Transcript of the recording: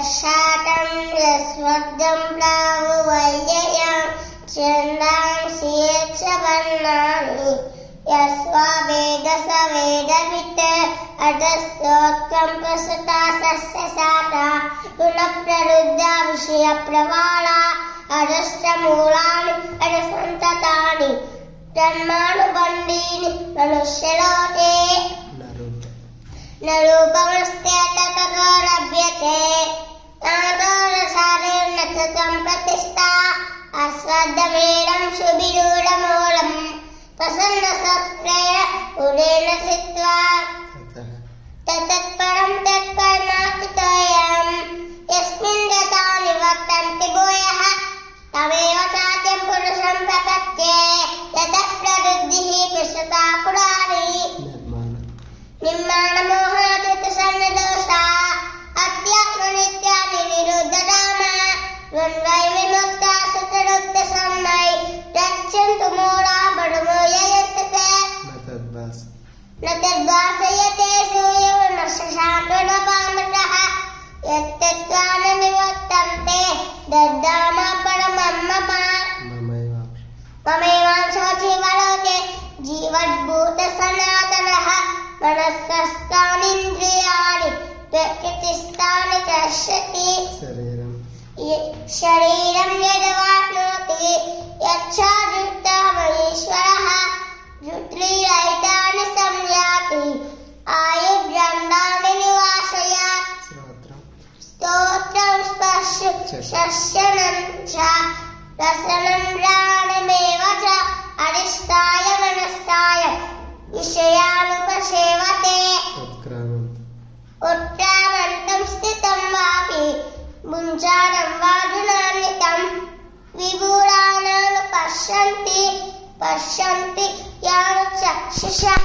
यशातं यस्वद्गं प्रावुवैययं छन्दांसि यच्च वर्णानि यस्वा वेद स वेदवित् अतस्तोत्रं प्रसुता सस्यशाखा गुणप्ररुद्धा विषयप्रवाला अजस्रमूलानि अजसन्ततानि जन्मानुबन्धीनि मनुष्यलोके न रूपमस्ते ततो लभ्यते नातो रसारेण च सम्प्रतिष्ठा आस्वाद्यमेनं सुविरूढमूलं प्रसन्नसत्रेण उदेन सित्वा तत्परं तत्कर्माकृतोऽयं यस्मिन् गता निवर्तन्ते भूयः तमेव चाद्यं पुरुषं प्रपद्ये यतः प्रवृद्धिः प्रसुता पुरारी निर्माणमोहाचितसन्नदोषा अध्यात्मनित्यानि निरुद्धधामा द्वन्द्वैर्विमुक्ता सुतरुक्तसम्मै रक्षन्तु मूढा बडवो ययतते न तद्वासयते सूर्यो न शशाङ्कणपामतः यत्तत्त्वा न निवर्तन्ते दद्धामा परमं मम ममैवांशो जीवलोके जीवद्भूतसनातनः मनस्सस्तानीन्द्रियाणि प्रकृतिस्थानि पश्यति शरीरं यद्वाप्नोति यच्छादृष्टमनीश्वरः जुट्लीरहितानि संयाति आयुर्गन्धानि निवासयात् स्तोत्रं शस्यनं च रसनं प्राणमेव च अरिष्टाय मनस्काय विषयानुपसेवते उत्क्रामन्तं स्थितं वापि भुञ्जानं वा धुनान्वितं विभूराणानुपश्यन्ति पश्यन्ति यानुचक्षुषः।